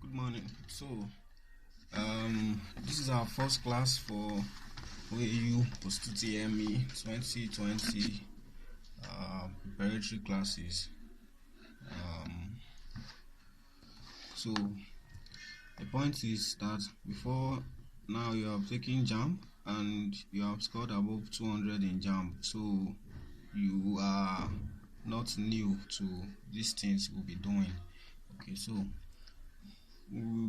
Good morning. This is our first class for OAU Post-TME 2020 preparatory classes. So the point is that before now you have taken JAMB and you have scored above 200 in JAMB. So you are not new to these things we'll be doing. Okay, so we'll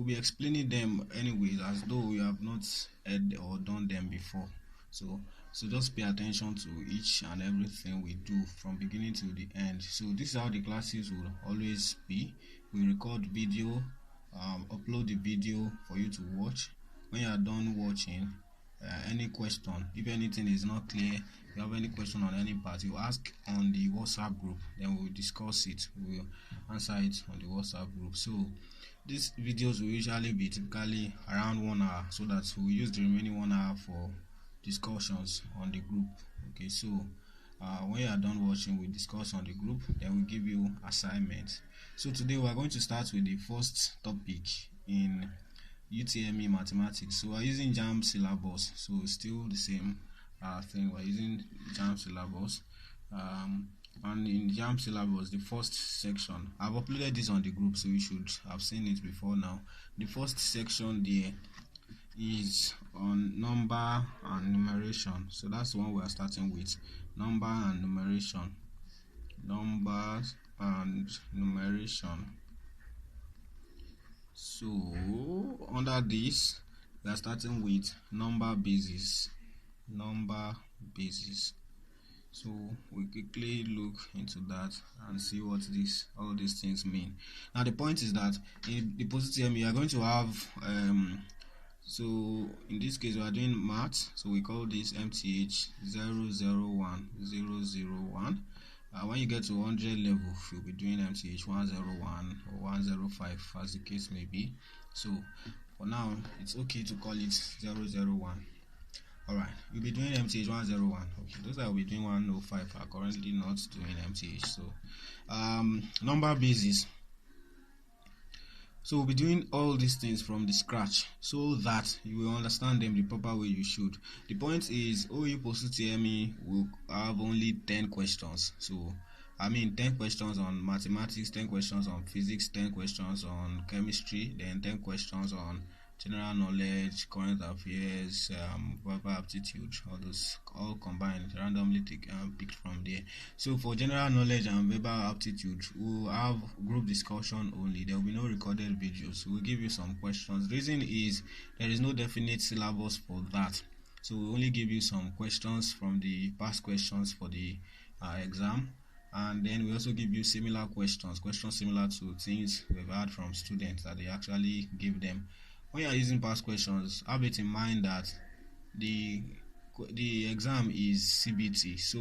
be explaining them anyways as though we have not heard or done them before. So just pay attention to each and everything we do from beginning to the end. So this is how the classes will always be. We record video, upload the video for you to watch. When you are done watching, any question, if anything is not clear, if you have any question on any part, you ask on the WhatsApp group, then we'll discuss it. We'll answer it on the WhatsApp group. So these videos will usually be typically around 1 hour, so that we'll use the remaining 1 hour for discussions on the group. Okay, so when you are done watching, we discuss on the group, then we give you assignments. So today we are going to start with the first topic in UTME mathematics. So we're using JAMB syllabus, so still the same thing. We're using JAMB syllabus, and in JAMB syllabus, the first section, I've uploaded this on the group, so you should have seen it before now. The first section there is on number and numeration, so that's the one we are starting with. Number and numeration. Numbers and numeration. So under this, we are starting with number basis. Number basis. So we quickly look into that and see what all these things mean. Now the point is that in the positive we are going to have so in this case we are doing math, so we call this MTH 001 001. When you get to 100 level, you'll be doing MTH 101 or 105 as the case may be. So for now it's okay to call it 001. Alright, you'll be doing MTH 101. Okay, those that will be doing 105 are currently not doing MTH. So number basis. So we'll be doing all these things from the scratch so that you will understand them the proper way you should. The point is OU Post-TME will have only 10 questions. So 10 questions on mathematics, 10 questions on physics, 10 questions on chemistry, then 10 questions on general knowledge, current affairs, verbal aptitude, all combined, randomly picked from there. So for general knowledge and verbal aptitude, we'll have group discussion only. There will be no recorded videos. We'll give you some questions. The reason is there is no definite syllabus for that. So we'll only give you some questions from the past questions for the exam. And then we also give you similar questions similar to things we've had from students that they actually give them. When you are using past questions, have it in mind that the exam is CBT, so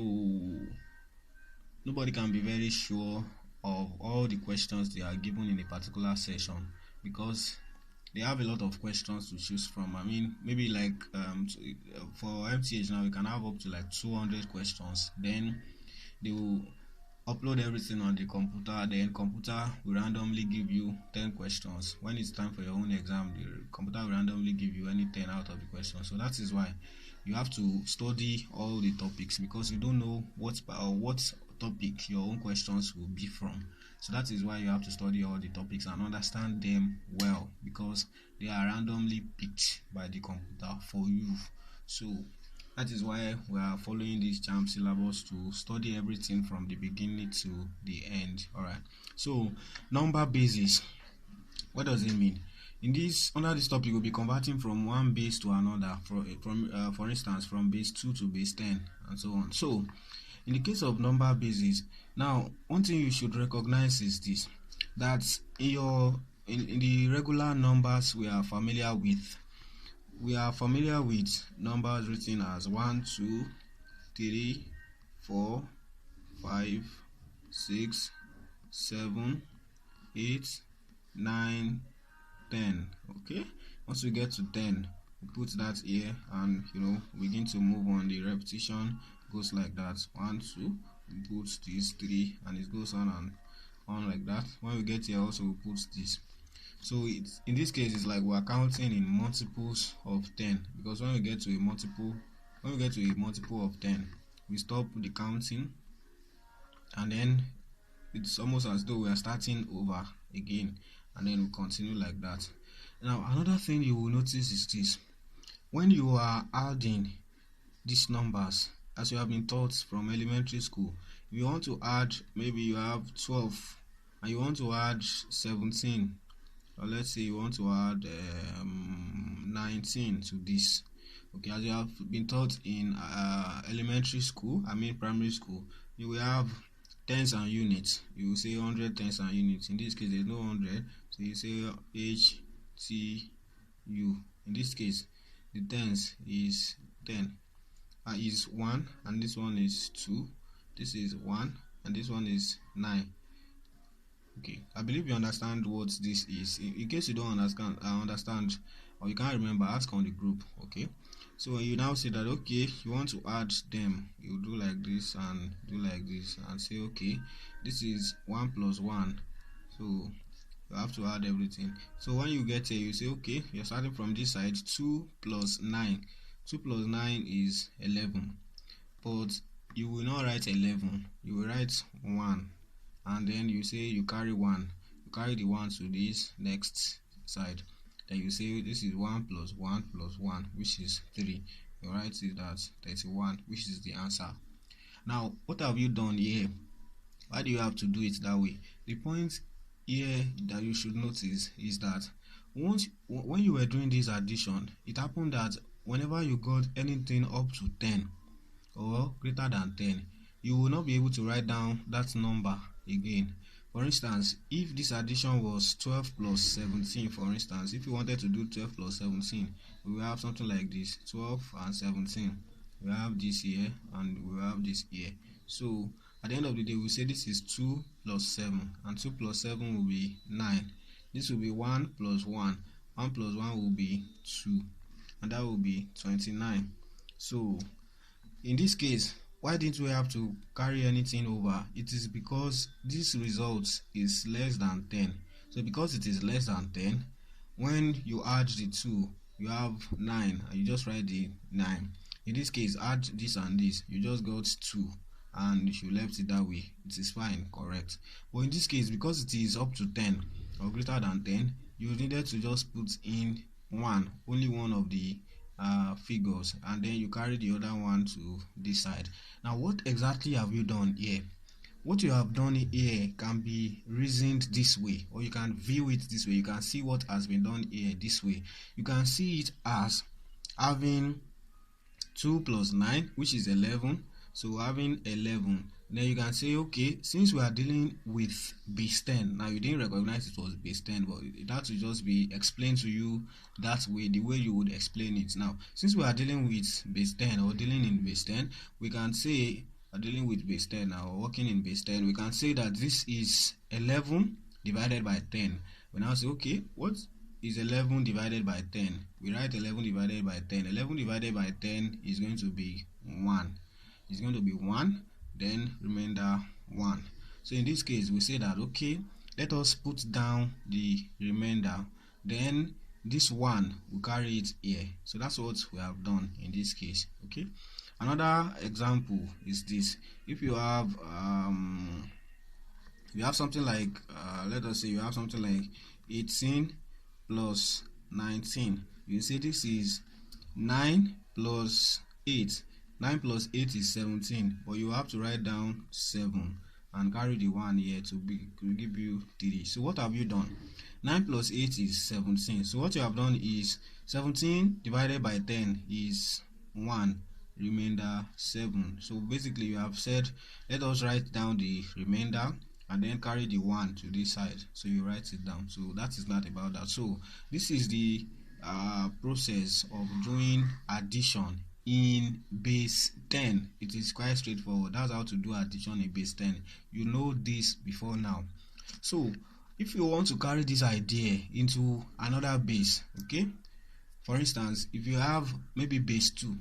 nobody can be very sure of all the questions they are given in a particular session because they have a lot of questions to choose from. Maybe like for MTH now we can have up to like 200 questions. Then they will upload everything on the computer, then computer will randomly give you 10 questions. When it's time for your own exam, the computer will randomly give you any 10 out of the questions. So that is why you have to study all the topics, because you don't know what topic your own questions will be from. So that is why you have to study all the topics and understand them well, because they are randomly picked by the computer for you. So that is why we are following this JAMB syllabus, to study everything from the beginning to the end. Alright, so number basis, what does it mean? Under this topic, we'll be converting from one base to another, for instance from base 2 to base 10 and so on. So in the case of number basis, now one thing you should recognize is this, that in the regular numbers we are familiar with, numbers written as 1, 2, 3, 4, 5, 6, 7, 8, 9, 10. Okay, once we get to 10, we put that here and begin to move on. The repetition goes like that: 1, 2, we put this 3, and it goes on and on like that. When we get here also we put this. So it's in this case it's like we're counting in multiples of 10, because when we get to a multiple of 10, we stop the counting, and then it's almost as though we are starting over again, and then we continue like that. Now another thing you will notice is this: when you are adding these numbers, as you have been taught from elementary school, if you want to add, maybe you have 12 and you want to add 17, or let's say you want to add 19 to this. Okay, as you have been taught in elementary school, primary school, you will have tens and units. You will say 100 tens and units. In this case there's no 100, so you say H T U. In this case the tens is 10, is 1, and this one is 2, this is 1, and this one is 9. Okay, I believe you understand what this is. In case you don't understand or you can't remember, ask on the group. Okay, so you now say that okay, you want to add them, you do like this and do like this and say okay, this is 1 plus 1, so you have to add everything. So when you get here, you say okay, you're starting from this side. 2 plus 9, 2 plus 9 is 11, but you will not write 11, you will write 1, and then you say you carry 1, you carry the 1 to this next side, then you say this is 1 plus 1 plus 1, which is 3. You write it as 31, which is the answer. Now what have you done here? Why do you have to do it that way? The point here that you should notice is that when you were doing this addition, it happened that whenever you got anything up to 10 or greater than 10, you will not be able to write down that number again. For instance, if this addition was 12 plus 17, for instance, if you wanted to do 12 plus 17, we will have something like this: 12 and 17. We have this here and we have this here. So at the end of the day, we say this is 2 plus 7, and 2 plus 7 will be 9. This will be 1 plus 1. 1 plus 1 will be 2, and that will be 29. So in this case, why didn't we have to carry anything over? It is because this result is less than 10. So because it is less than 10, when you add the 2, you have 9, and you just write the 9. In this case, add this and this, you just got 2, and you left it that way. It is fine, correct. But in this case, because it is up to 10 or greater than 10, you needed to just put in only one of the figures, and then you carry the other one to this side. Now what exactly have you done here? What you have done here can be reasoned this way, or you can view it this way. You can see what has been done here this way. You can see it as having 2 plus 9, which is 11. So having 11, then you can say okay, since we are dealing with base 10, now you didn't recognize it was base 10, but that will just be explained to you that way, the way you would explain it. Now since we are dealing with base 10 or dealing in base 10, we can say dealing with base 10 now, working in base 10, we can say that this is 11 divided by 10. We now say okay, what is 11 divided by 10? We write 11 divided by 10. 11 divided by 10 is going to be 1. It's going to be 1, then remainder 1. So in this case, we say that okay, let us put down the remainder, then this 1 will carry it here. So that's what we have done in this case. Okay, another example is this: if you have something like let us say you have something like 18 plus 19, you say this is 9 plus 8. 9 plus 8 is 17, but you have to write down 7 and carry the 1 here to give you 3. So what have you done? 9 plus 8 is 17. So what you have done is 17 divided by 10 is 1, remainder 7. So basically you have said, let us write down the remainder and then carry the 1 to this side. So you write it down. So that is not about that. So this is the process of doing addition in base 10. It is quite straightforward. That's how to do addition in base 10. You know this before now. So if you want to carry this idea into another base, okay, for instance, if you have maybe base 2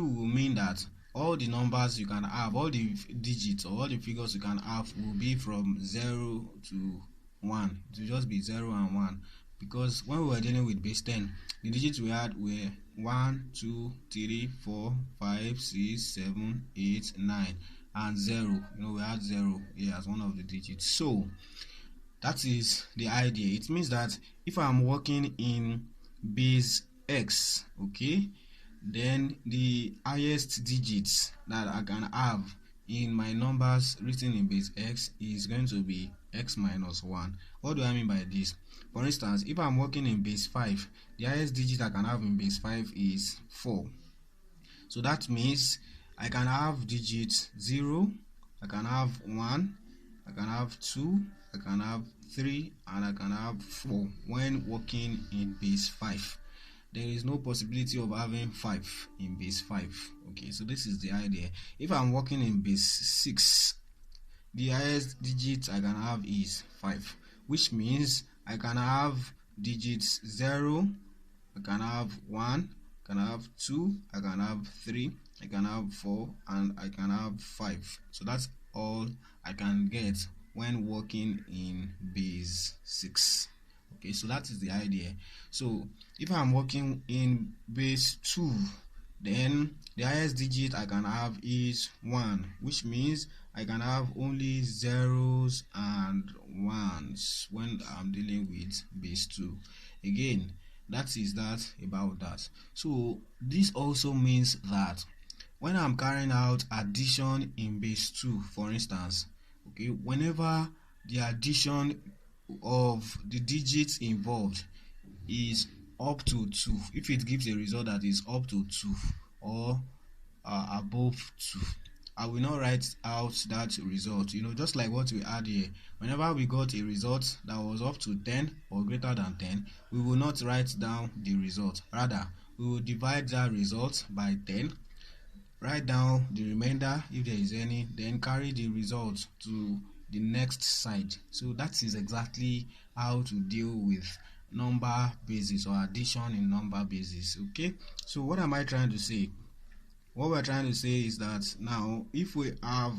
will mean that all the numbers you can have, all the digits or all the figures you can have will be from 0 to 1. It will just be 0 and 1, because when we were dealing with base 10, the digits we had were 1, 2, 3, 4, 5, 6, 7, 8, 9, and 0. We had 0 here as one of the digits. So that is the idea. It means that if I'm working in base x, okay, then the highest digits that I can have in my numbers written in base x is going to be x minus 1. What do I mean by this? For instance, if I'm working in base 5, the highest digit I can have in base 5 is 4. So that means I can have digits 0, I can have 1, I can have 2, I can have 3, and I can have 4 when working in base 5. There is no possibility of having 5 in base 5. Okay, so this is the idea. If I'm working in base 6, the highest digit I can have is 5, which means I can have digits 0, I can have 1, I can have 2, I can have 3, I can have 4, and I can have 5. So that's all I can get when working in base 6. Okay, so that is the idea. So if I'm working in base 2, then the highest digit I can have is 1, which means I can have only zeros and ones when I'm dealing with base 2. Again, that is that about that. So this also means that when I'm carrying out addition in base 2, for instance, okay, whenever the addition of the digits involved is up to 2, if it gives a result that is up to 2 or above 2, I will not write out that result. Just like what we had here, whenever we got a result that was up to 10 or greater than 10, we will not write down the result. Rather, we will divide that result by 10, write down the remainder if there is any, then carry the result to the next side. So that is exactly how to deal with number basis or addition in number basis. Okay, so what am I trying to say? What we're trying to say is that now if we have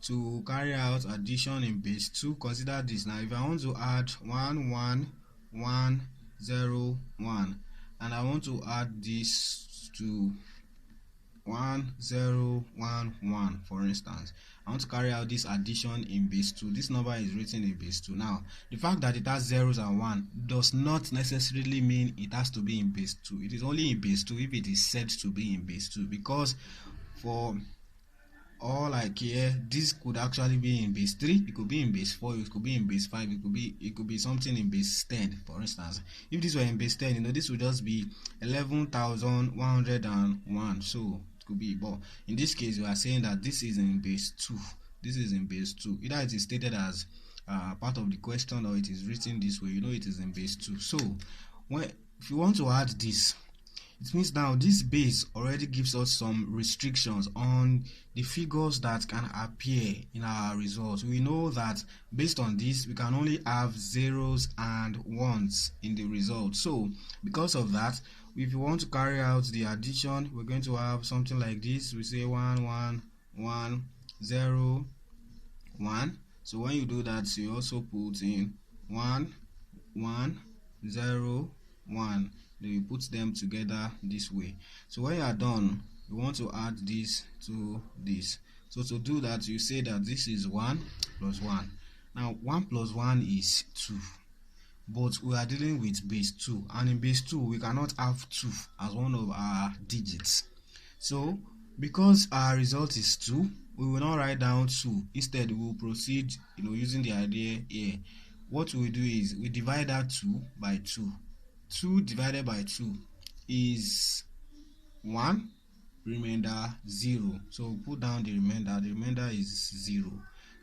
to carry out addition in base 2, consider this. Now if I want to add 1 1 1 0 1, and I want to add this to 1 0 1 1, for instance, I want to carry out this addition in base 2. This number is written in base 2. Now the fact that it has zeros and 1 does not necessarily mean it has to be in base 2. It is only in base 2 if it is said to be in base 2, because for all I care, this could actually be in base 3, it could be in base 4, it could be in base 5, it could be something in base 10, for instance. If this were in base 10, this would just be 11,101. So it could be, but in this case we are saying that this is in base 2. This is in base 2. Either it is stated as part of the question or it is written this way. It is in base 2. So if you want to add this, it means now this base already gives us some restrictions on the figures that can appear in our results. We know that based on this, we can only have zeros and ones in the result. So because of that, if you want to carry out the addition, we're going to have something like this. We say 1 1 1 0 1. So when you do that, you also put in 1 1 0 1. Then you put them together this way. So when you are done, you want to add this to this. So to do that, you say that this is 1 plus 1. Now 1 plus 1 is 2, but we are dealing with base 2, and in base 2 we cannot have 2 as one of our digits. So because our result is 2, we will not write down 2. Instead, we will proceed using the idea here. What we do is we divide that 2 by 2. 2 divided by 2 is 1, remainder 0. So put down the remainder is 0.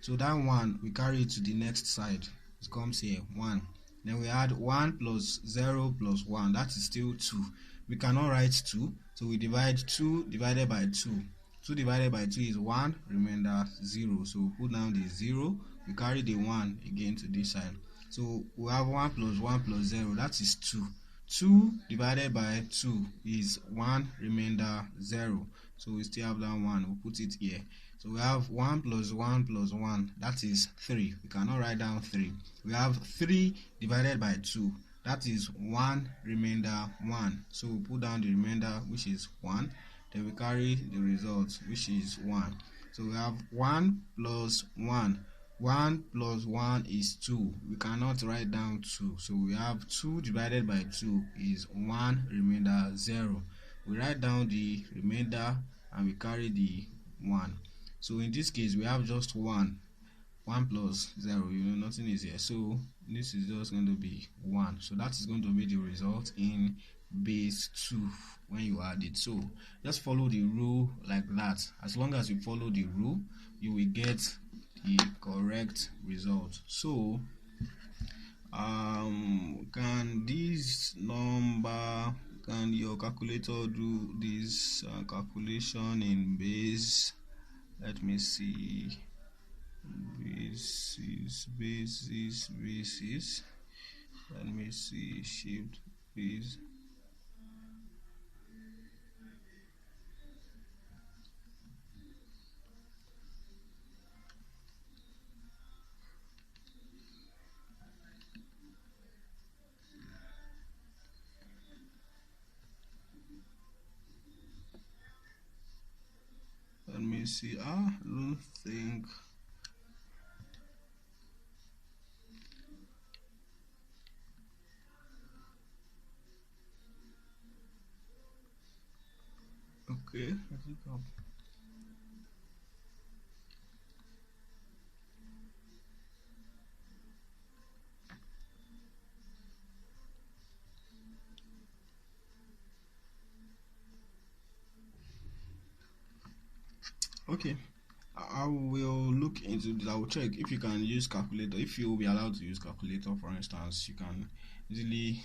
So that 1, we carry it to the next side. It comes here, 1. Then we add 1 plus 0 plus 1, that is still 2. We cannot write 2, so we divide 2 divided by 2. 2 divided by 2 is 1, remainder 0. So we put down the 0, we carry the 1 again to this side. So we have 1 plus 1 plus 0, that is 2. 2 divided by 2 is 1, remainder 0. So we still have that 1. We'll put it here. So we have 1 plus 1 plus 1. That is 3. We cannot write down 3. We have 3 divided by 2. That is 1, remainder 1. So we put down the remainder, which is 1. Then we carry the result, which is 1. So we have 1 plus 1. 1 plus 1 is 2. We cannot write down 2. So we have 2 divided by 2 is 1, remainder 0. We write down the remainder and we carry the 1. So in this case, we have just 1. 1 plus 0, nothing is here. So this is just going to be 1. So that is going to be the result in base 2 when you add it. So just follow the rule like that. As long as you follow the rule, you will get the correct result. So can your calculator do this calculation in base? Let me see. Basis. Let me see. Shift base. Let me see. I don't think. Okay, I think okay. I will look into this. I will check if you can use calculator. If you will be allowed to use calculator, for instance, you can easily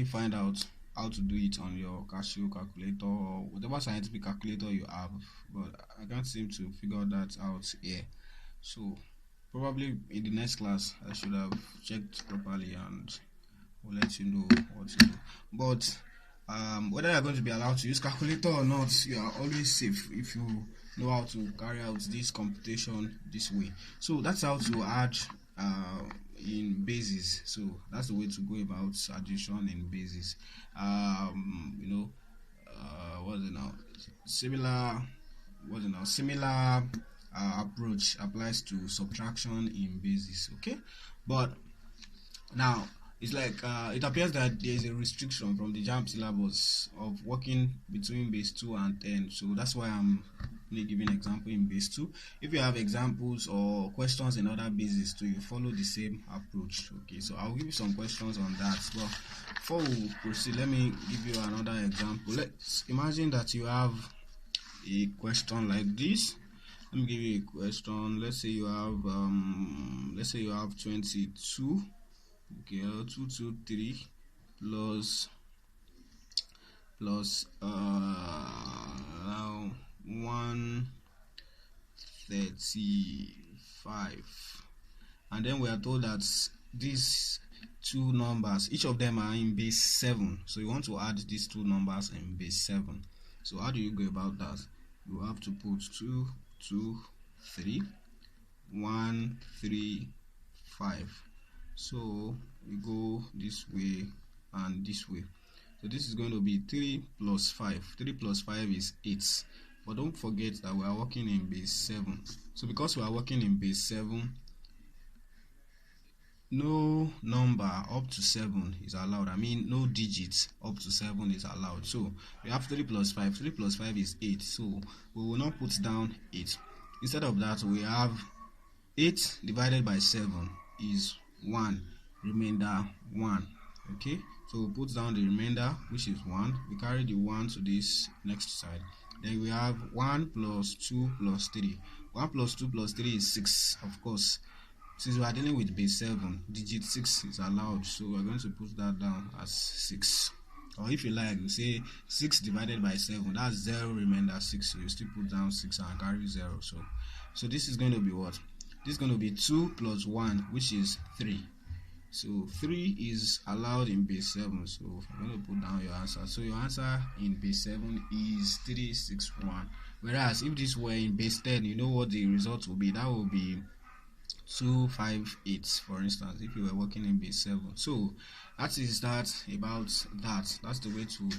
find out how to do it on your Casio calculator or whatever scientific calculator you have. But I can't seem to figure that out here. So probably in the next class I should have checked properly and will let you know what to do. But whether you're going to be allowed to use calculator or not, you are always safe if you know how to carry out this computation this way. So that's how to add in basis. So that's the way to go about addition in basis. Similar approach applies to subtraction in basis. Okay, but now it's like it appears that there is a restriction from the JAMB syllabus of working between base 2 and 10. So that's why I'm only giving an example in base 2. If you have examples or questions in other bases too, you follow the same approach. Okay, so I'll give you some questions on that. But before we proceed, let me give you another example. Let's imagine that you have a question like this. Let me give you a question. Let's say you have 22. Okay, 223 plus 135, and then we are told that these two numbers, each of them are in base 7. So you want to add these two numbers in base 7. So how do you go about that? You have to put 2 2 3 1 3 5. So we go this way and this way. So this is going to be 3 plus 5. 3 plus 5 is 8. But don't forget that we are working in base 7. So because we are working in base 7, no number up to 7 is allowed. I mean, no digits up to 7 is allowed. So we have 3 plus 5. 3 plus 5 is 8. So we will not put down 8. Instead of that, we have 8 divided by 7 is 1, remainder 1. Okay, so we put down the remainder, which is 1. We carry the 1 to this next side. Then we have 1 plus 2 plus 3. 1 plus 2 plus 3 is 6. Of course, since we are dealing with base 7, digit 6 is allowed. So we're going to put that down as 6. Or if you like, you say 6 divided by 7. That's 0, remainder 6. So you still put down 6 and carry 0. So this is going to be what? This is going to be 2 plus 1, which is 3. So 3 is allowed in base 7. So I'm going to put down your answer. So your answer in base 7 is 361. Whereas if this were in base 10, you know what the result will be? That will be 258, for instance, if you were working in base 7. So that is that about that. That's the way to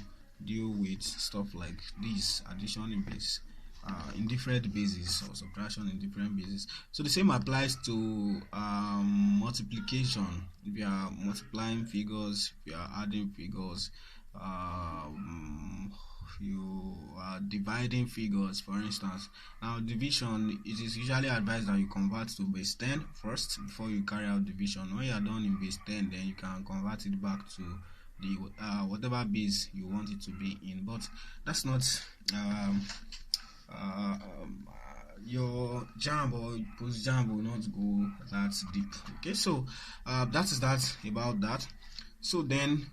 deal with stuff like this: addition in base in different bases, or subtraction in different bases. So the same applies to multiplication. If you are multiplying figures, if you are adding figures, you are dividing figures, for instance. Now division, it is usually advised that you convert to base 10 first before you carry out division. When you are done in base 10, then you can convert it back to the whatever base you want it to be in. But that's not your jam or post jam will not go that deep. Okay, so that is that about that. So then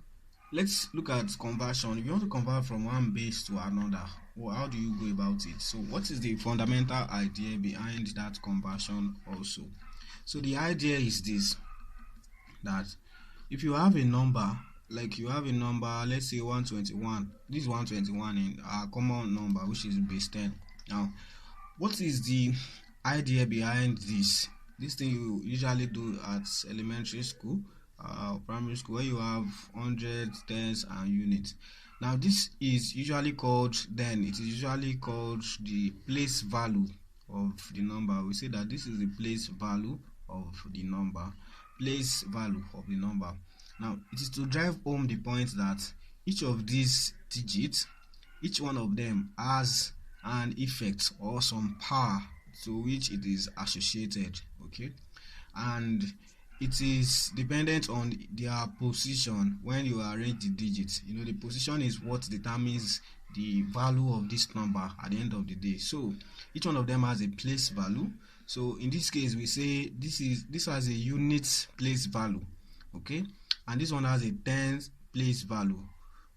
let's look at conversion. If you want to convert from one base to another, well, how do you go about it? So what is the fundamental idea behind that conversion also? So the idea is this, that if you have a number, like you have a number, let's say 121, this is 121 in our common number, which is base 10. Now what is the idea behind this thing you usually do at elementary school, primary school, where you have hundreds, tens and units? Now this is usually called, then it is usually called the place value of the number. We say that this is the place value of the number. Place value of the number. Now it is to drive home the point that each of these digits, each one of them has an effect or some power to which it is associated. Okay, and it is dependent on their position. When you arrange the digits, you know, the position is what determines the value of this number at the end of the day. So each one of them has a place value. So in this case, we say this has a unit place value. Okay, and this one has a tens place value,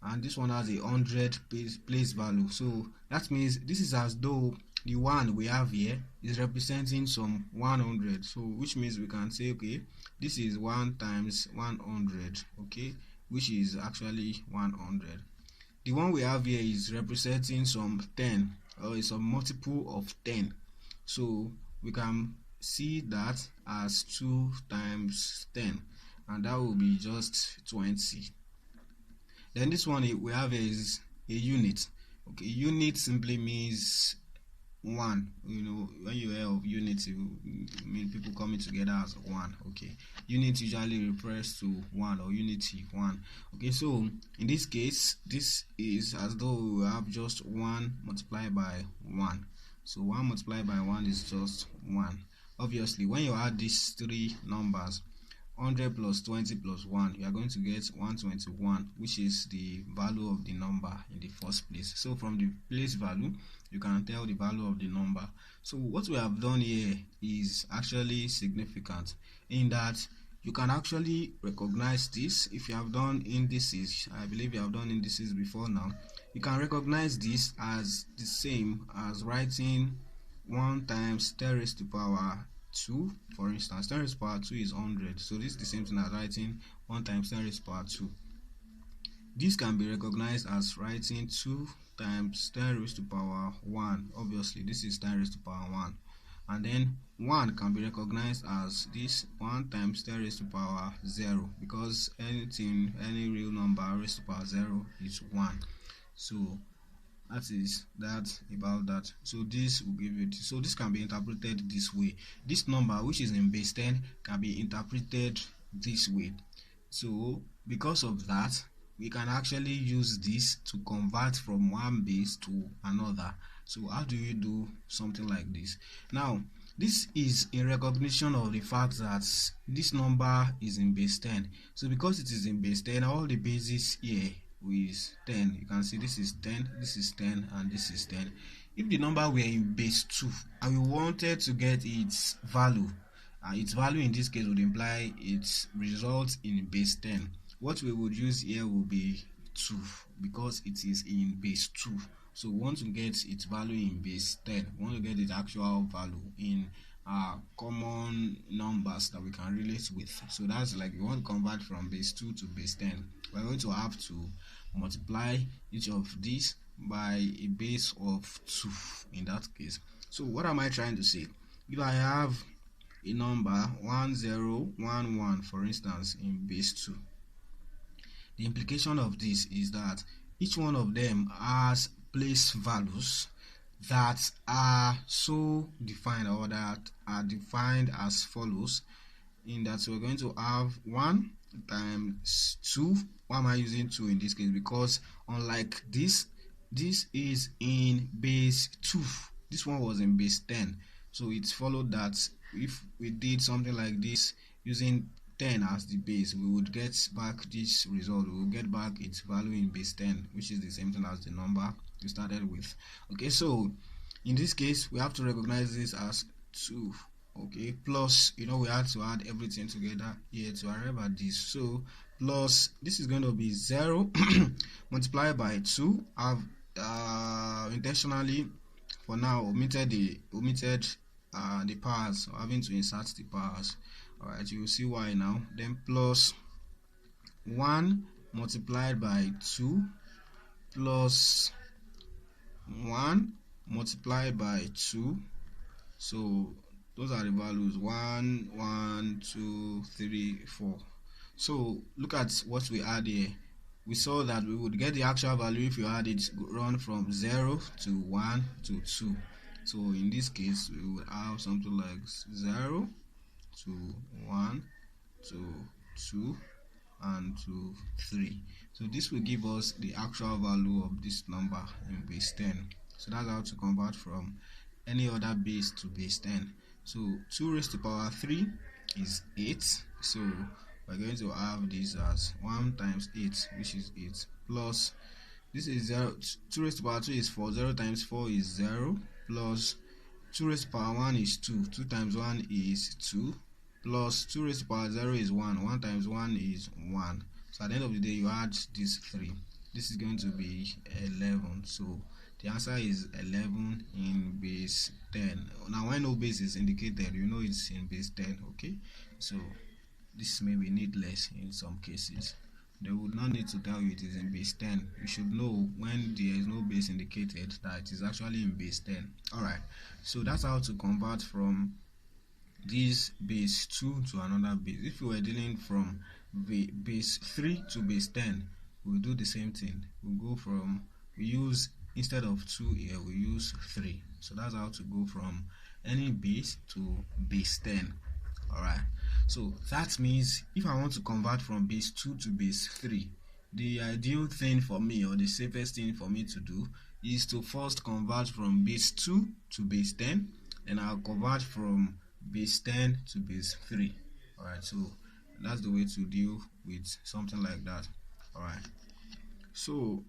and this one has a 100 place value. So that means this is as though the one we have here is representing some 100. So which means we can say, okay, this is 1 times 100, okay, which is actually 100. The one we have here is representing some 10, or is a multiple of 10. So we can see that as 2 times 10, and that will be just 20. Then this one we have is a unit. Okay, unit simply means 1. You know, when you hear of unit, you mean people coming together as 1. Okay, unit usually refers to 1, or unity 1. Okay, so in this case, this is as though we have just 1 multiplied by 1. So 1 multiplied by 1 is just 1. Obviously, when you add these three numbers, 100 plus 20 plus 1, you are going to get 121, which is the value of the number in the first place. So from the place value, you can tell the value of the number. So what we have done here is actually significant, in that you can actually recognize this. If you have done indices, I believe you have done indices before now, you can recognize this as the same as writing 1 times 10 raised to power 2. For instance, 10 raised to power 2 is 100. So this is the same thing as writing 1 times 10 raised to power 2. This can be recognized as writing 2 times 10 raised to power 1. Obviously, this is 10 raised to power 1. And then 1 can be recognized as this 1 times 10 raised to power 0, because any real number raised to power 0 is 1. So that is that about that. So this will give you, so this can be interpreted this way. This number, which is in base 10, can be interpreted this way. So because of that, we can actually use this to convert from one base to another. So how do you do something like this? Now this is in recognition of the fact that this number is in base 10. So because it is in base 10, all the bases here is 10. You can see this is 10, this is 10, and this is 10. If the number were in base 2 and we wanted to get its value in this case would imply its result in base 10. What we would use here will be 2, because it is in base 2. So we want to get its value in base 10. We want to get its actual value in common numbers that we can relate with. So that's like we want to convert from base 2 to base 10. We're going to have to multiply each of these by a base of 2 in that case. So what am I trying to say? If I have a number 1011, for instance, in base 2, the implication of this is that each one of them has place values that are so defined, or that are defined as follows, in that we're going to have 1 times 2. Why am I using 2 in this case? Because unlike this is in base 2, this one was in base 10, so it followed that if we did something like this using 10 as the base, we would get back this result. We will get back its value in base 10, which is the same thing as the number we started with. Okay, so in this case we have to recognize this as 2. Okay, plus, we had to add everything together here to arrive at this. So plus, this is going to be 0 multiplied by 2. I've intentionally for now omitted the powers, having to insert the powers. Alright, you will see why now. Then plus 1 multiplied by 2 plus 1 multiplied by 2. So those are the values 1, 1, 2, 3, 4. So look at what we add here. We saw that we would get the actual value if you had it run from 0 to 1 to 2. So in this case we would have something like 0 to 1 to 2 and to 3. So this will give us the actual value of this number in base 10. So that's how to convert from any other base to base 10. So 2 raised to the power 3 is 8. So we're going to have this as 1 times 8, which is 8, plus this is 0. 2 raised to the power 2 is 4. 0 times 4 is 0, plus 2 raised to the power 1 is 2. 2 times 1 is 2, plus 2 raised to the power 0 is 1. 1 times 1 is 1. So at the end of the day you add this 3. This is going to be 11. So the answer is 11 in base 10. Now when no base is indicated, you know it's in base 10. Okay, so this may be needless in some cases. They would not need to tell you it is in base 10. You should know when there is no base indicated that it is actually in base 10. Alright, so that's how to convert from this base 2 to another base. If you were dealing from base 3 to base 10, we'll do the same thing. We use, instead of 2 here, we use 3. So that's how to go from any base to base 10. Alright, so that means if I want to convert from base 2 to base 3, the ideal thing for me, or the safest thing for me to do, is to first convert from base 2 to base 10, and I'll convert from base 10 to base 3. Alright, so that's the way to deal with something like that. Alright, so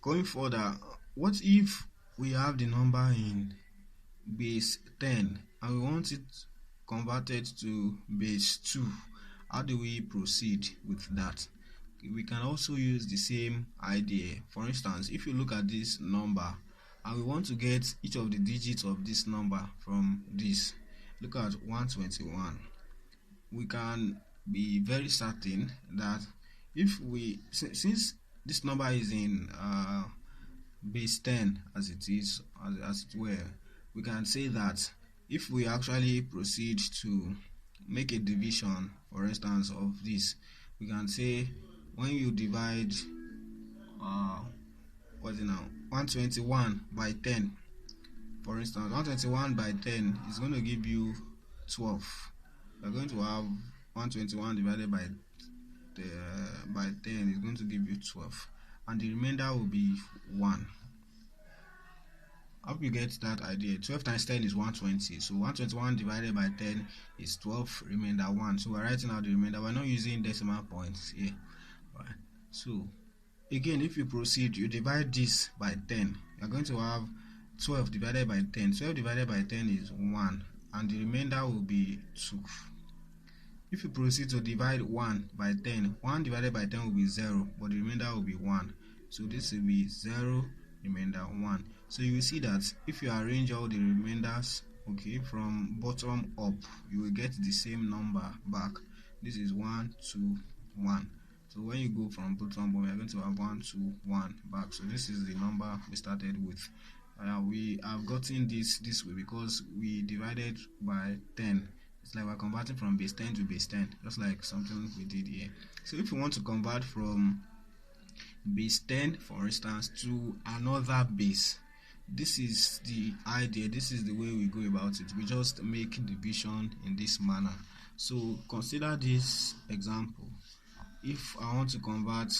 going further, what if we have the number in base 10 and we want it converted to base 2? How do we proceed with that? We can also use the same idea. For instance, if you look at this number and we want to get each of the digits of this number from this, look at 121. We can be very certain that if we, since this number is in base 10 as it is, as it were, we can say that if we actually proceed to make a division, for instance, of this, we can say when you divide 121 by 10, for instance, 121 by 10 is going to give you 12. We're going to have 121 divided by 10 is going to give you 12, and the remainder will be 1. I hope you get that idea. 12 times 10 is 120. So 121 divided by 10 is 12, remainder 1. So we're writing out the remainder. We're not using decimal points here. Right. So again, if you proceed, you divide this by 10. You're going to have 12 divided by 10. 12 divided by 10 is 1, and the remainder will be 2. If you proceed to divide 1 by 10, 1 divided by 10 will be 0, but the remainder will be 1. So this will be 0, remainder 1. So you will see that if you arrange all the remainders Okay, from bottom up you will get the same number back. This is 1 2 1. So when you go from bottom up, we are going to have 1 2 1 back. So this is the number we started with. We have gotten this way because we divided by 10. It's like we're converting from base 10 to base 10, just like something we did here. So if you want to convert from base 10, for instance, to another base, this is the idea, this is the way we go about it. We just make division in this manner. So consider this example. If I want to convert,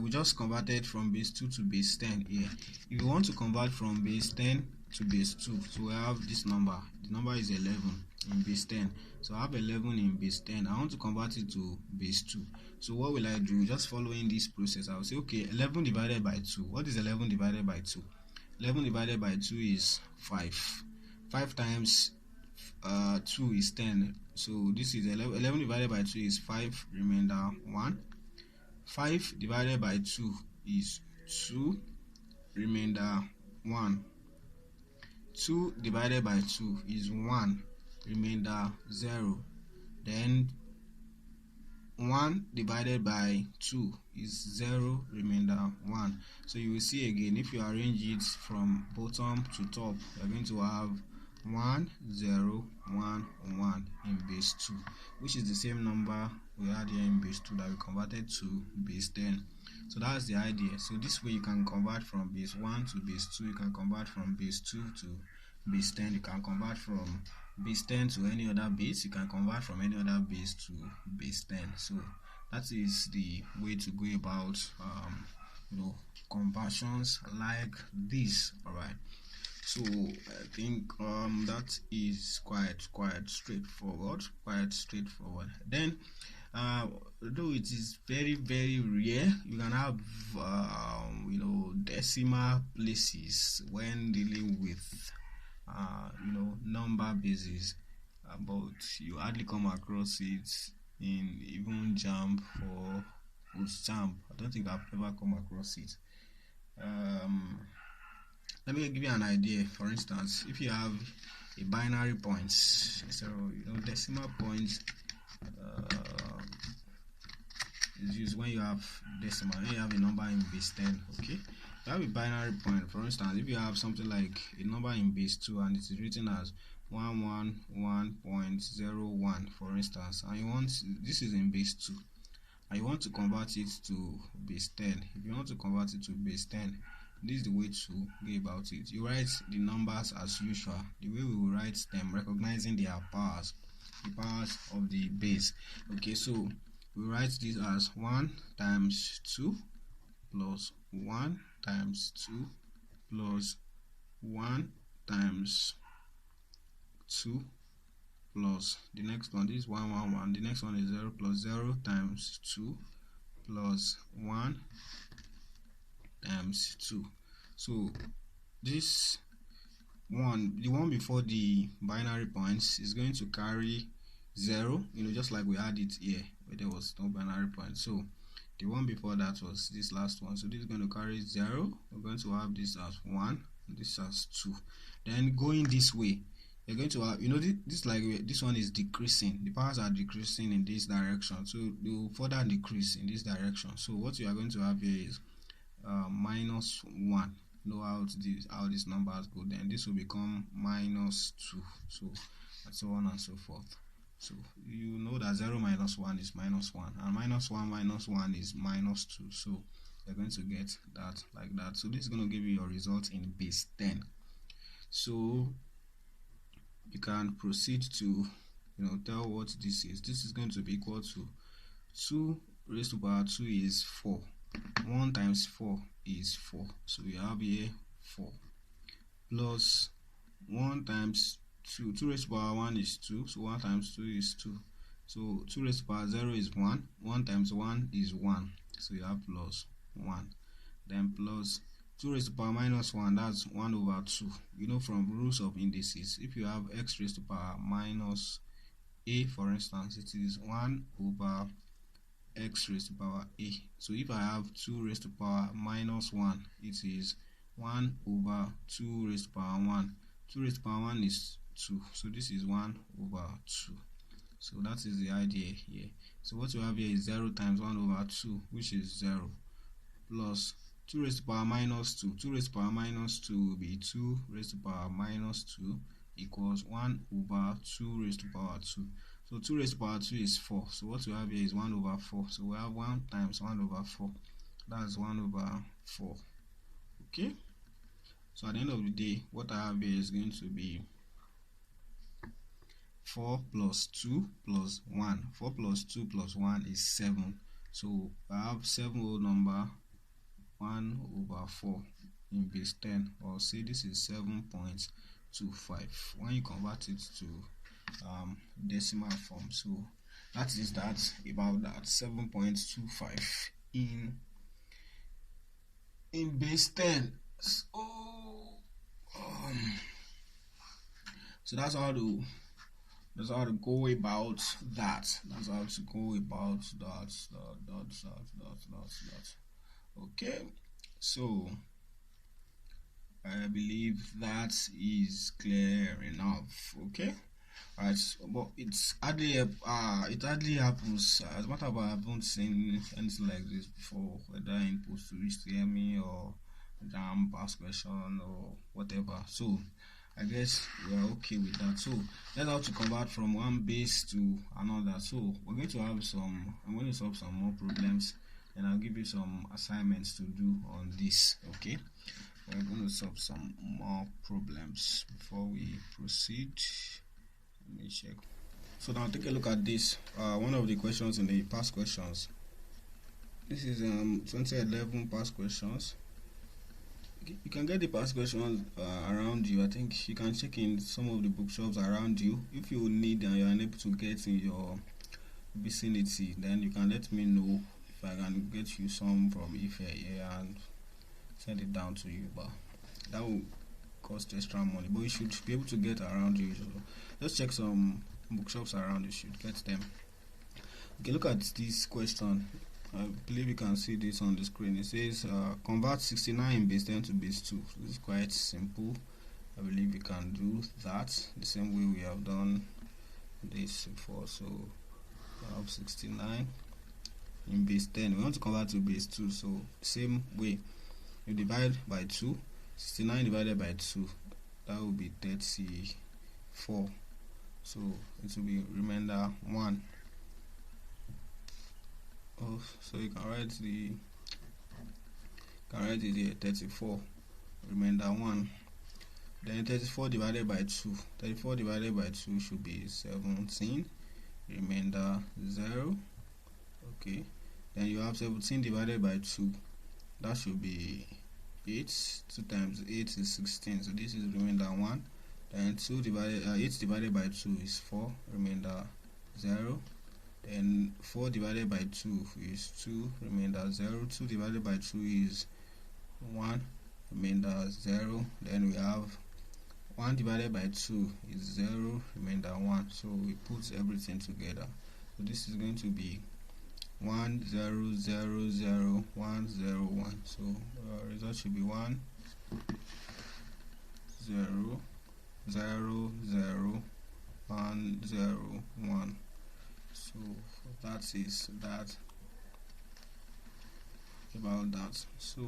we just converted from base 2 to base 10 here. If you want to convert from base 10 to base 2, so we have this number. The number is 11 in base 10. So I have 11 in base 10. I want to convert it to base 2. So what will I do? Just following this process, I will say, okay, 11 divided by 2. What is 11 divided by 2? 11 divided by 2 is 5. 5 times 2 is 10. So this is 11 divided by 2 is 5, remainder 1. 5 divided by 2 is 2, remainder 1. 2 divided by 2 is 1, remainder 0. Then 1 divided by 2 is 0, remainder 1. So you will see again, if you arrange it from bottom to top, you are going to have 1 0 1 1 in base 2, which is the same number we had here in base 2 that we converted to base 10. So that's the idea. So this way you can convert from base 1 to base 2, you can convert from base 2 to base 10, you can convert from base 10 to any other base, you can convert from any other base to base 10. So that is the way to go about conversions like this. All right, so I think that is quite straightforward, then though it is very rare, you can have decimal places when dealing with number bases, but you hardly come across it in even JAMB or post-JAMB. I don't think I've ever come across it. Let me give you an idea. For instance, if you have a binary point, so decimal points is used when you have decimal, when you have a number in base 10. Okay, you have a binary point. For instance, if you have something like a number in base 2 and it is written as 111.01, for instance, and you want, this is in base 2, and you want to convert it to base 10. If you want to convert it to base 10, this is the way to go about it. You write the numbers as usual, the way we will write them, recognizing their powers, the powers of the base. Okay, so we write this as 1 times 2 plus 1 times 2 plus 1 times 2 plus the next one. This is 1 1 1. The next one is 0 plus 0 times 2 plus 1 times 2. So this one, the one before the binary points, is going to carry 0, just like we had it here where there was no binary point. So the one before that was this last one, so this is going to carry 0. We're going to have this as 1, this as 2. Then going this way, you're going to have, this like this one is decreasing, the powers are decreasing in this direction, so they will further decrease in this direction. So what you are going to have here is minus 1. How these numbers go, then this will become minus 2, so and so on and so forth. So you know that 0 minus 1 is minus 1, and minus 1 minus 1 is minus 2. So you're going to get that like that. So this is going to give you your result in base 10. So you can proceed to tell what this is. This is going to be equal to 2 raised to power 2 is 4. 1 times 4 is 4. So we have here 4 plus 1 times 2. 2 raised to power 1 is 2. So 1 times 2 is 2. So 2 raised to power 0 is 1. 1 times 1 is 1. So you have plus 1. Then plus 2 raised to power minus 1, that's 1 over 2. From rules of indices, if you have x raised to power minus a, for instance, it is 1 over x raised to power a. So if I have 2 raised to power minus 1, it is 1 over 2 raised to power 1. 2 raised to power 1 is 2. So this is 1 over 2. So that is the idea here. So what you have here is 0 times 1 over 2, which is 0, plus 2 raised to power minus 2. 2 raised to power minus 2 will be 2 raised to power minus 2 equals 1 over 2 raised to power 2. So 2 raised to power 2 is 4. So what we have here is 1 over 4. So we have 1 times 1 over 4. That's 1 over 4. Okay? So at the end of the day, what I have here is going to be 4 plus 2 plus 1. 4 plus 2 plus 1 is 7. So I have 7 whole number 1 over 4 in base 10, or say this is 7.25 when you convert it to decimal form. So that is that, about that, 7.25 in base 10. So that's how to go about that. That's how to go about that. Okay, so I believe that is clear enough. Okay, alright. But it hardly happens. As a matter of fact, I haven't seen anything like this before, whether in post to HTML or jam past question or whatever. So I guess we are okay with that. So let's how to convert from one base to another. So we're going to have I'm going to solve some more problems, and I'll give you some assignments to do on this. Okay, we're going to solve some more problems before we proceed. Let me check. So now take a look at this. One of the questions in the past questions. This is 2011 past questions. You can get the past questions around you. I think you can check in some of the bookshops around you. If you need and you're unable to get in your vicinity, then you can let me know if I can get you some from Ife here and send it down to you. But that will cost extra money, but you should be able to get around you. So let's check some bookshops around you, should get them. Okay, look at this question. I believe you can see this on the screen. It says convert 69 in base 10 to base 2. This is quite simple. I believe you can do that the same way we have done this before. So we have 69 in base 10. We want to convert to base 2. So same way, you divide by 2. 69 divided by 2, that will be 34. So it will be remainder 1. So you can write it here, 34 remainder 1. Then 34 divided by 2. 34 divided by 2 should be 17 remainder 0. Okay, then you have 17 divided by 2. That should be 8. 2 times 8 is 16. So this is remainder 1. Then 8 divided by 2 is 4 remainder 0. Then 4 divided by 2 is 2 remainder 0. 2 divided by 2 is 1 remainder 0. Then we have 1 divided by 2 is 0 remainder 1. So we put everything together. So this is going to be 1 0 0 0 1 0 1. So result should be 1 0 0 0 1 0 1. So that is that about that. So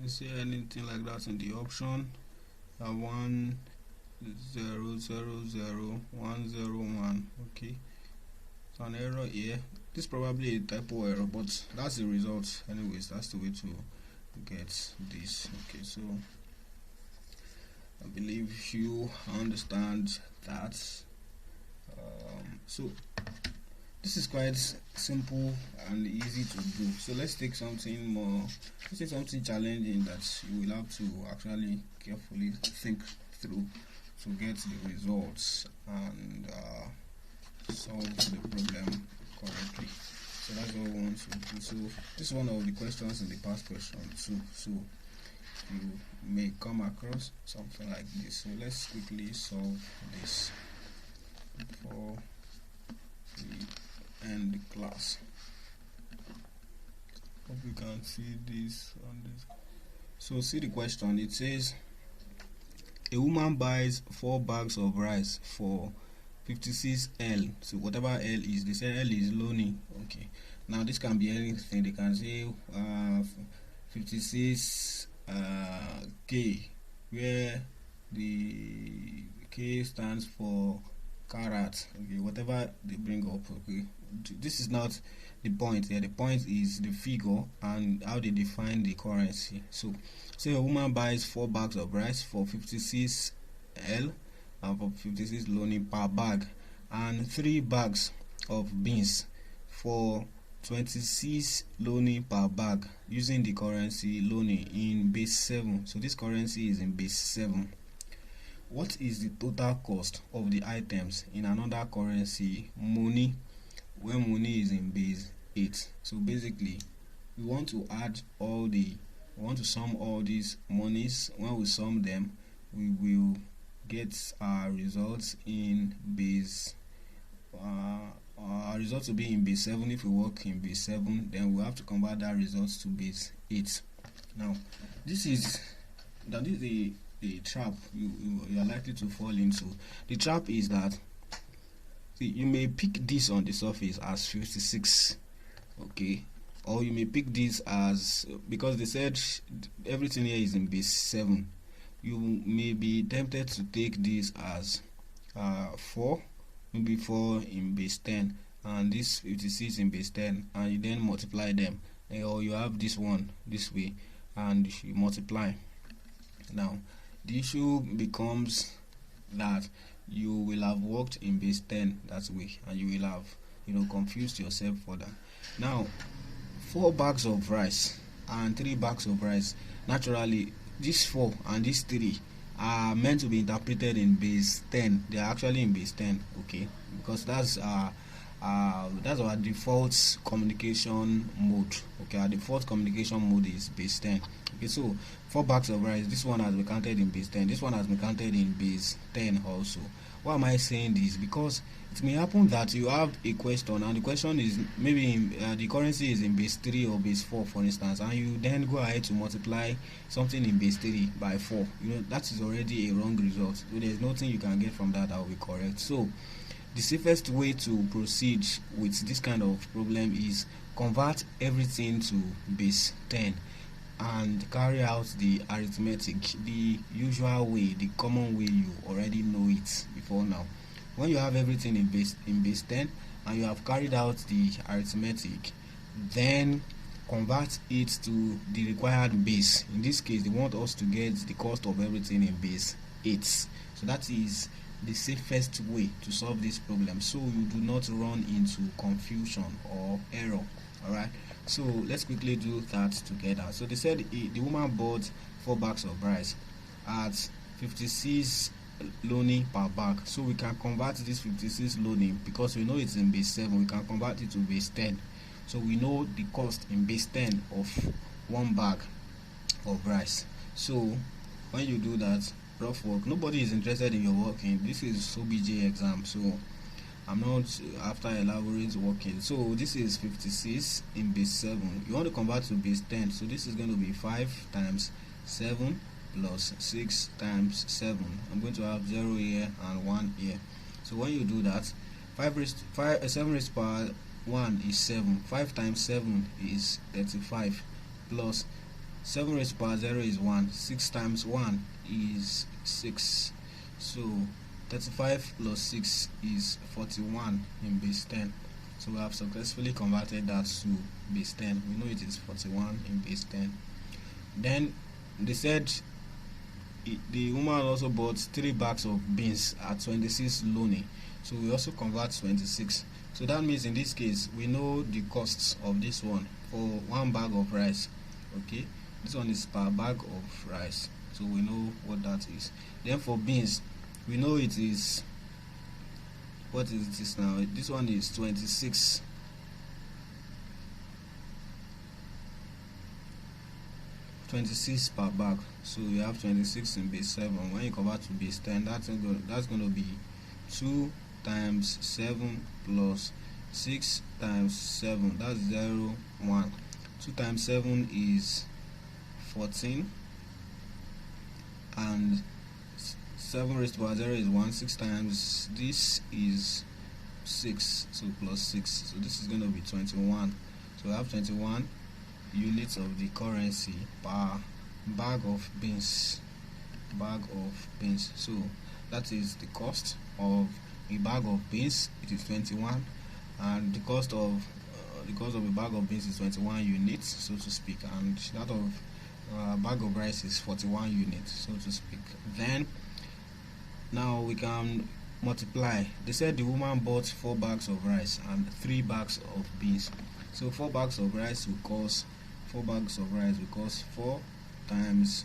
is there anything like that in the option? 1 0 0 0 1 0 1. Okay, so an error here. This is probably a typo error, but that's the result anyways. That's the way to get this. Okay, so I believe you understand that. So this is quite simple and easy to do. So let's take something more. Let's take something challenging that you will have to actually carefully think through to get the results and solve the problem correctly. So that's what we want to do. So this is one of the questions in the past question too. So you may come across something like this. So let's quickly solve this before we end the class. Hope you can see this on this. So see the question. It says a woman buys 4 bags of rice for 56L. So whatever L is, they say L is loaning. Okay, now this can be anything. They can say 56 K, where the K stands for carat. Okay, whatever they bring up. Okay, this is not the point here. The point is the figure and how they define the currency. So say a woman buys 4 bags of rice for 56L and for 56 loaning per bag, and 3 bags of beans for 26 loaning per bag, using the currency loaning in base 7. So this currency is in base 7. What is the total cost of the items in another currency, money, when money is in base 8? So basically we want to sum all these monies. When we sum them, we will get our results in base our result will be in base 7. If we work in base 7, then we have to convert that results to base 8. Now this is the trap you are likely to fall into. The trap is that, see, you may pick this on the surface as 56, okay, or you may pick this as, because they said everything here is in base 7, you may be tempted to take this as 4, maybe 4 in base 10, and this 56 in base 10, and you then multiply them, or you have this one this way and you multiply. Now the issue becomes that you will have worked in base 10 that way, and you will have confused yourself further. Now 4 bags of rice and 3 bags of rice, naturally these 4 and these 3 are meant to be interpreted in base 10. They are actually in base 10, okay, because that's our default communication mode. Okay, our default communication mode is base 10. Okay, so 4 bags of rice, this one has been counted in base 10, this one has been counted in base 10 also. Why am I saying this? Because it may happen that you have a question, and the question is maybe the currency is in base 3 or base 4, for instance, and you then go ahead to multiply something in base 3 by 4. That is already a wrong result. So there's nothing you can get from that will be correct. So the safest way to proceed with this kind of problem is convert everything to base 10 and carry out the arithmetic the usual way, the common way you already know it before now. When you have everything in base 10 and you have carried out the arithmetic, then convert it to the required base. In this case, they want us to get the cost of everything in base 8. So that is the safest way to solve this problem, so you do not run into confusion or error. Alright, so let's quickly do that together. So they said the woman bought 4 bags of rice at 56 loaning per bag. So we can convert this 56 loaning, because we know it's in base 7, we can convert it to base 10. So we know the cost in base 10 of 1 bag of rice. So when you do that, rough work, nobody is interested in your working. This is OBJ exam, so I'm not after elaborate working. So this is 56 in base 7. You want to convert to base 10, so this is going to be 5 times 7 plus 6 times 7. I'm going to have 0 here and 1 here. So when you do that, 7 raised to power 1 is 7. 5 times 7 is 35, plus 7 raised to power 0 is 1. 6 times 1 is 6. So 35 plus 6 is 41 in base 10. So we have successfully converted that to base 10. We know it is 41 in base 10. Then they said the woman also bought 3 bags of beans at 26 loaning. So we also convert 26. So that means in this case we know the costs of this one for 1 bag of rice. Okay, this one is per bag of rice, so we know what that is. Then for beans, we know it is, what is this now? This one is 26. Per bag. So you have 26 in base 7. When you convert to base 10, that's going to be 2 times 7 plus 6 times 7. That's 0, 1. 2 times 7 is 14, and 7 raised to power 0 is 1. 6 times this is 6, so plus 6, so this is going to be 21. So we have 21 units of the currency per bag of beans. So that is the cost of a bag of beans. It is 21, and the cost of a bag of beans is 21 units, so to speak, and that of a bag of rice is 41 units, so to speak. Then now we can multiply. They said the woman bought 4 bags of rice and 3 bags of beans. So 4 bags of rice will cost 4 times,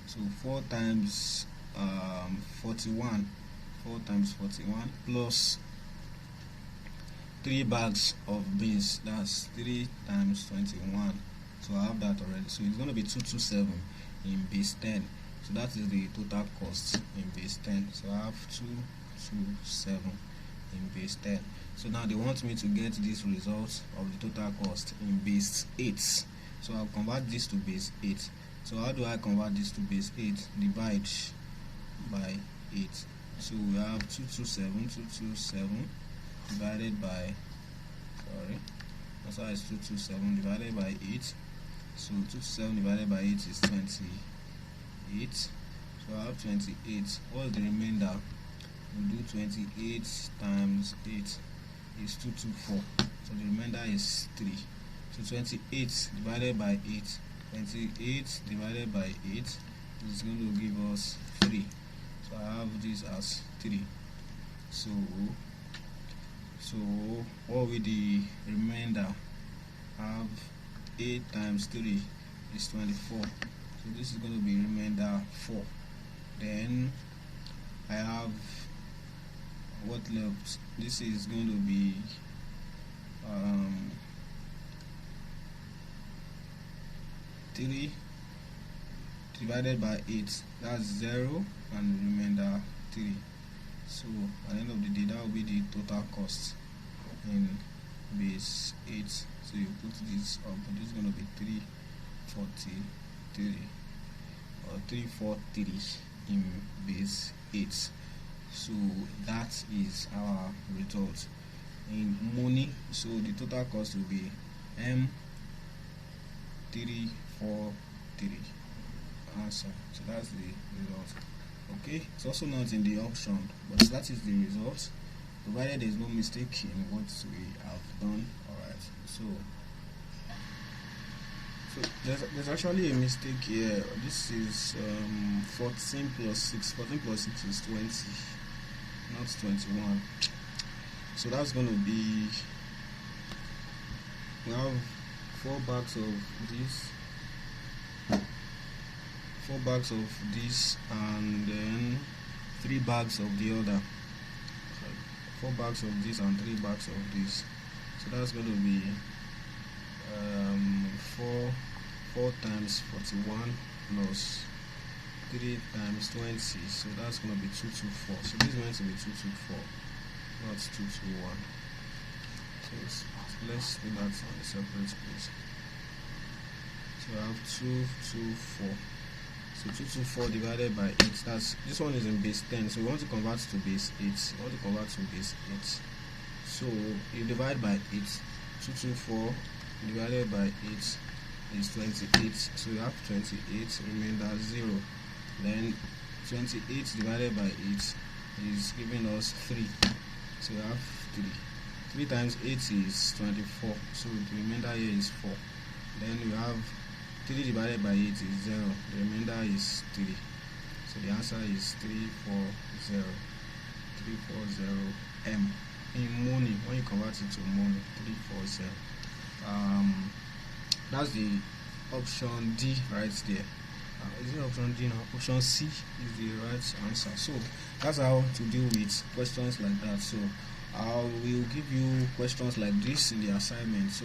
so 4 times 41, 4 times 41 plus 3 bags of beans, that's 3 times 21. So I have that already. So it's going to be 227 in base 10. So that is the total cost in base 10. So I have 227 in base 10. So now they want me to get this result of the total cost in base 8. So I'll convert this to base 8. So how do I convert this to base 8? Divide by 8. So we have 227 divided by, that's why it's 227 divided by 8. So 227 divided by 8 is 28. So I have 28. What's the remainder? We'll do 28 times 8 is 224. So the remainder is 3. So 28 divided by 8. 28 divided by 8 is going to give us 3. So I have this as 3. So what will the remainder? I have 8 times 3 is 24. So this is going to be remainder 4. Then I have what left? This is going to be 3 divided by 8, that's 0, and remainder 3. So at the end of the day, that will be the total cost in base 8. So you put this up, but this is going to be 343 or 343 in base 8. So that is our result in money. So the total cost will be M343 answer. So that's the result. Okay, it's also not in the option, but that is the result, provided there is no mistake in what we have done. Alright, so there's actually a mistake here. This is 14 plus 6. 14 plus 6 is 20, not 21. So that's going to be, we have 4 bags of this, 4 bags of this, and then 3 bags of the other. 4 bags of this and 3 bags of this. So that's going to be 4 times 41 plus 3 times 20. So that's going to be 224. So this is going to be 224, not 221. So let's do that on a separate place. So I have 224. So 224 divided by 8. That's, this one is in base 10. So we want to convert to base 8. So you divide by 8. 224 divided by 8 is 28. So you have 28, remainder 0. Then 28 divided by 8 is giving us 3. So you have 3. 3 times 8 is 24. So the remainder here is 4. Then you have 3 divided by 8 is 0. The remainder is 3. So the answer is 340. 340 M. In money, when you convert it to money, 340. That's the option D right there. Is it option D now? Option C is the right answer. So that's how to deal with questions like that. So I will give you questions like this in the assignment. So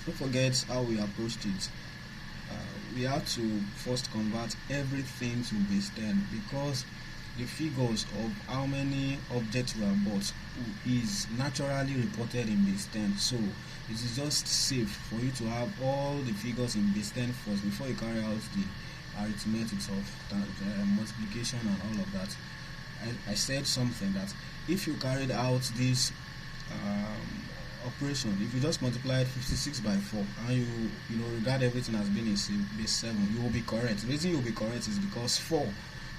don't forget how we approached it. We have to first convert everything to base 10, because the figures of how many objects we have bought is naturally reported in base 10. So it is just safe for you to have all the figures in base 10 first before you carry out the arithmetics of multiplication and all of that, I said something that if you carried out this operation, if you just multiplied 56 by 4 and you know regard everything as being in base 7, you will be correct. The reason you will be correct is because 4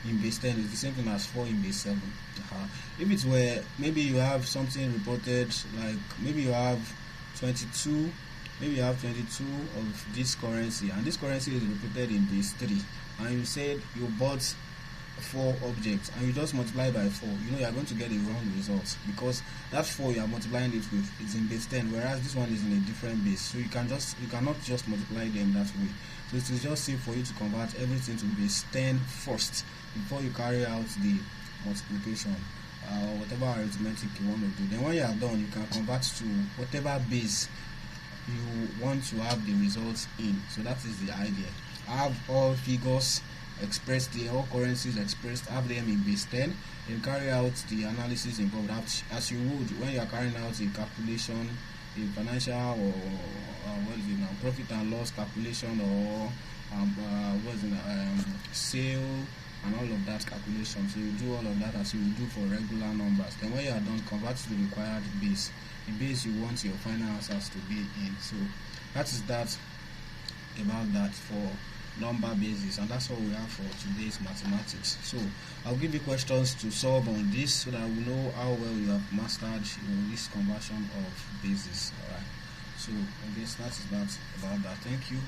in base 10 is the same thing as 4 in base 7. If it were, maybe you have something reported, like maybe you have 22, of this currency, and this currency is reported in base 3, and you said you bought 4 objects and you just multiply by 4, you are going to get a wrong result, because that 4 you are multiplying it with is in base 10, whereas this one is in a different base. So you cannot just multiply them that way. So it is just safe for you to convert everything to base 10 first before you carry out the multiplication or whatever arithmetic you want to do. Then when you are done, you can convert to whatever base you want to have the results in. So that is the idea. Have all figures expressed, all currencies expressed, have them in base 10, and carry out the analysis involved as you would when you are carrying out a calculation, a financial or profit and loss calculation, or sale and all of that calculation. So you do all of that as you would do for regular numbers. Then when you are done, convert to the required base, the base you want your final answers to be in. So that is that about that for number basis, and that's what we have for today's mathematics. So I'll give you questions to solve on this so that we know how well you have mastered this conversion of basis. Alright, so I guess that is that about that. Thank you.